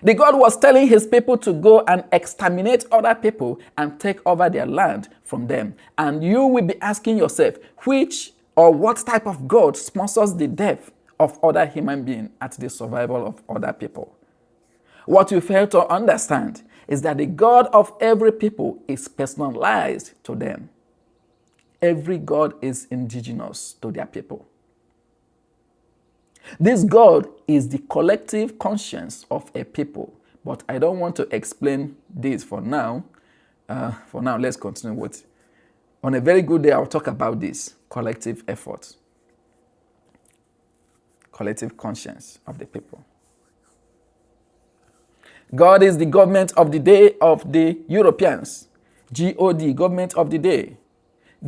The God was telling his people to go and exterminate other people and take over their land from them. And you will be asking yourself, which or what type of God sponsors the death of other human beings at the survival of other people? What you fail to understand is that the God of every people is personalized to them. Every God is indigenous to their people. This God is the collective conscience of a people. But I don't want to explain this for now. Let's continue with. On a very good day, I'll talk about this collective effort. Collective conscience of the people. God is the government of the day of the Europeans. God, government of the day.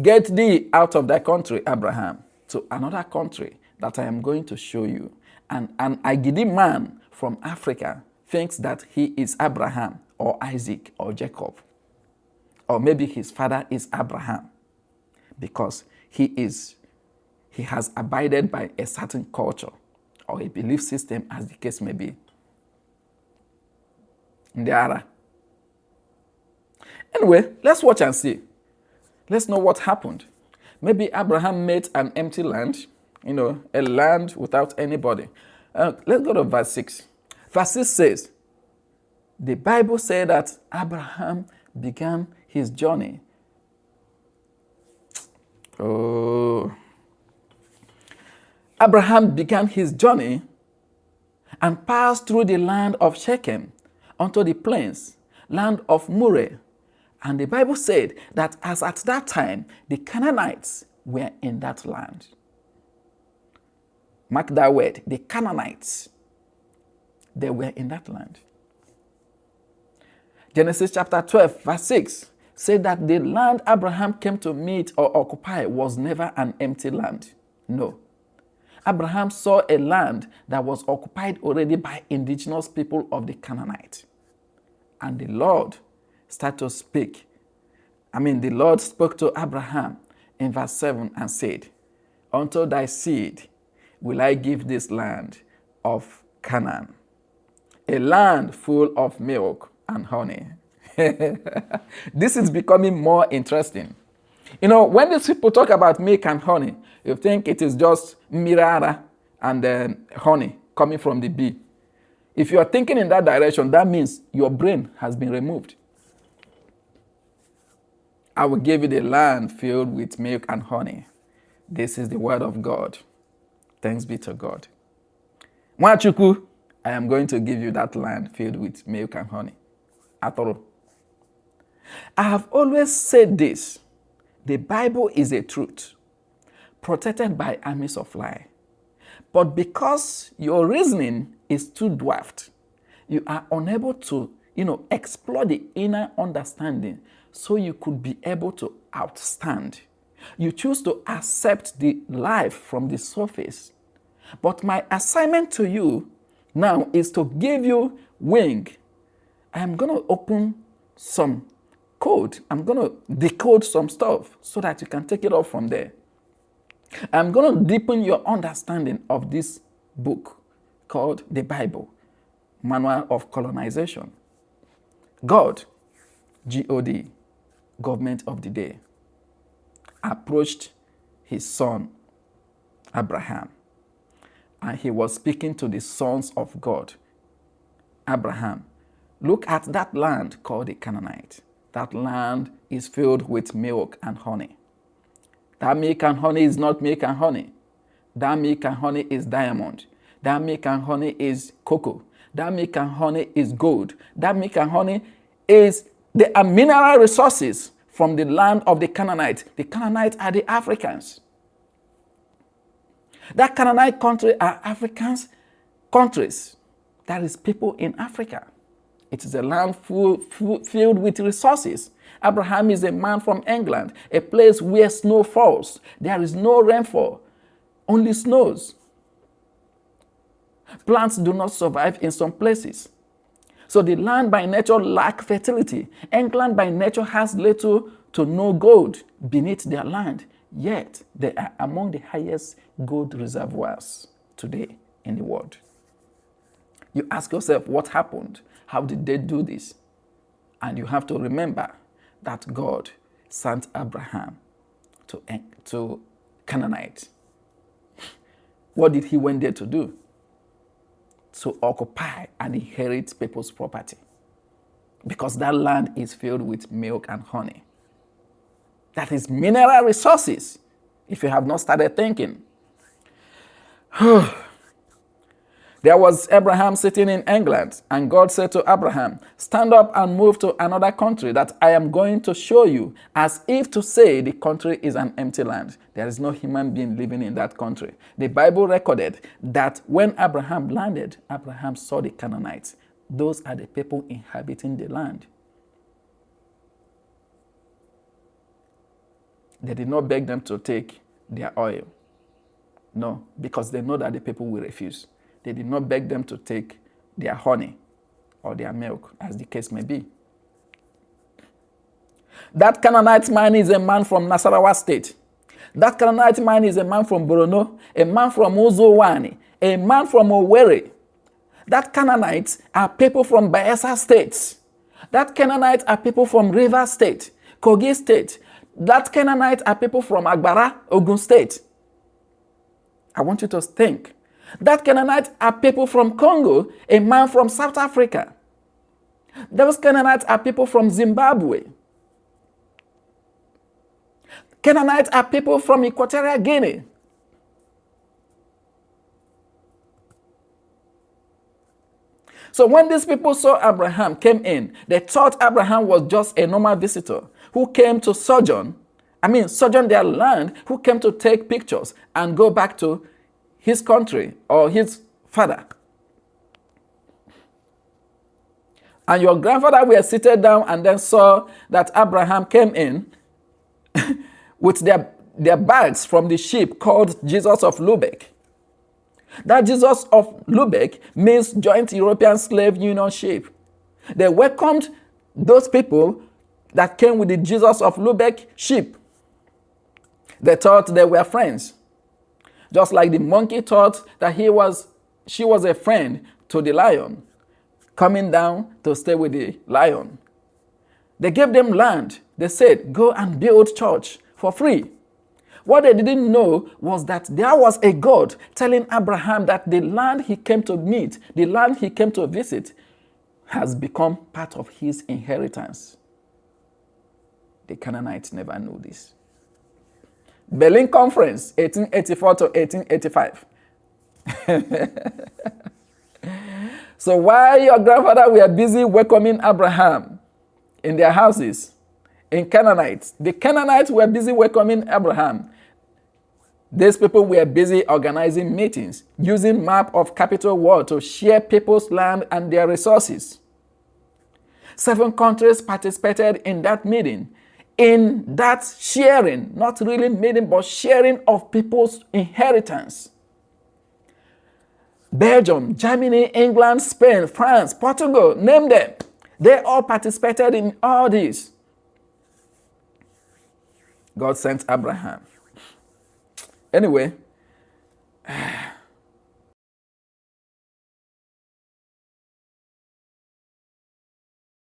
Get thee out of thy country, Abraham, to another country that I am going to show you. And an Agidi man from Africa thinks that he is Abraham or Isaac or Jacob. Or maybe his father is Abraham because he has abided by a certain culture or a belief system, as the case may be. Ndiara. Anyway, let's watch and see. Let's know what happened. Maybe Abraham met an empty land, a land without anybody. Let's go to verse 6. Verse 6 says, the Bible said that Abraham began his journey. Abraham began his journey and passed through the land of Shechem unto the plains, land of Moreh. And the Bible said that as at that time, the Canaanites were in that land. Mark that word, the Canaanites, they were in that land. Genesis chapter 12, verse 6, said that the land Abraham came to meet or occupy was never an empty land. No. Abraham saw a land that was occupied already by indigenous people of the Canaanite. And the Lord started to speak. The Lord spoke to Abraham in verse 7 and said, unto thy seed will I give this land of Canaan, a land full of milk and honey. This is becoming more interesting. When these people talk about milk and honey, you think it is just mirara and then honey coming from the bee. If you are thinking in that direction, that means your brain has been removed. I will give you the land filled with milk and honey. This is the word of God. Thanks be to God. Nwachukwu, I am going to give you that land filled with milk and honey. Atoro. I have always said this. The Bible is a truth, protected by armies of lie. But because your reasoning is too dwarfed, you are unable to, explore the inner understanding so you could be able to outstand. You choose to accept the life from the surface. But my assignment to you now is to give you wing. I am going to open some code. I'm going to decode some stuff so that you can take it off from there. I'm going to deepen your understanding of this book called the Bible, Manual of Colonization. God, G-O-D, government of the day, approached his son, Abraham, and he was speaking to the sons of God. Abraham, look at that land called the Canaanite. That land is filled with milk and honey. That milk and honey is not milk and honey. That milk and honey is diamond. That milk and honey is cocoa. That milk and honey is gold. That milk and honey they are mineral resources from the land of the Canaanites. The Canaanites are the Africans. That Canaanite country are Africans countries. That is people in Africa. It is a land filled with resources. Abraham is a man from England, a place where snow falls. There is no rainfall, only snows. Plants do not survive in some places. So the land by nature lacks fertility. England by nature has little to no gold beneath their land. Yet they are among the highest gold reservoirs today in the world. You ask yourself, what happened? How did they do this? And you have to remember that God sent Abraham to Canaanite. What did he went there to do? To occupy and inherit people's property. Because that land is filled with milk and honey. That is mineral resources, if you have not started thinking. There was Abraham sitting in England, and God said to Abraham, stand up and move to another country that I am going to show you, as if to say the country is an empty land. There is no human being living in that country. The Bible recorded that when Abraham landed, Abraham saw the Canaanites. Those are the people inhabiting the land. They did not beg them to take their oil. No, because they know that the people will refuse. They did not beg them to take their honey or their milk, as the case may be. That Canaanite man is a man from Nasarawa State. That Canaanite man is a man from Borno, a man from Uzowani, a man from Owerri. That Canaanites are people from Bayelsa State. That Canaanites are people from Rivers State, Kogi State. That Canaanites are people from Agbara, Ogun State. I want you to think. That Canaanites are people from Congo, a man from South Africa. Those Canaanites are people from Zimbabwe. Canaanites are people from Equatorial Guinea. So when these people saw Abraham came in, they thought Abraham was just a normal visitor who came to sojourn their land, who came to take pictures and go back to his country or his father. And your grandfather were seated down and then saw that Abraham came in with their bags from the ship called Jesus of Lubeck. That Jesus of Lubeck means Joint European Slave Union ship. They welcomed those people that came with the Jesus of Lubeck ship. They thought they were friends. Just like the monkey thought that she was a friend to the lion, coming down to stay with the lion. They gave them land. They said, go and build church for free. What they didn't know was that there was a God telling Abraham that the land he came to meet, the land he came to visit, has become part of his inheritance. The Canaanites never knew this. Berlin Conference, 1884 to 1885. So while your grandfather were busy welcoming Abraham in their houses, in Canaanites, the Canaanites were busy welcoming Abraham. These people were busy organizing meetings, using map of capital world to share people's land and their resources. 7 countries participated in that meeting, in that sharing, not really meeting, but sharing of people's inheritance. Belgium, Germany, England, Spain, France, Portugal, name them. They all participated in all this. God sent Abraham. Anyway,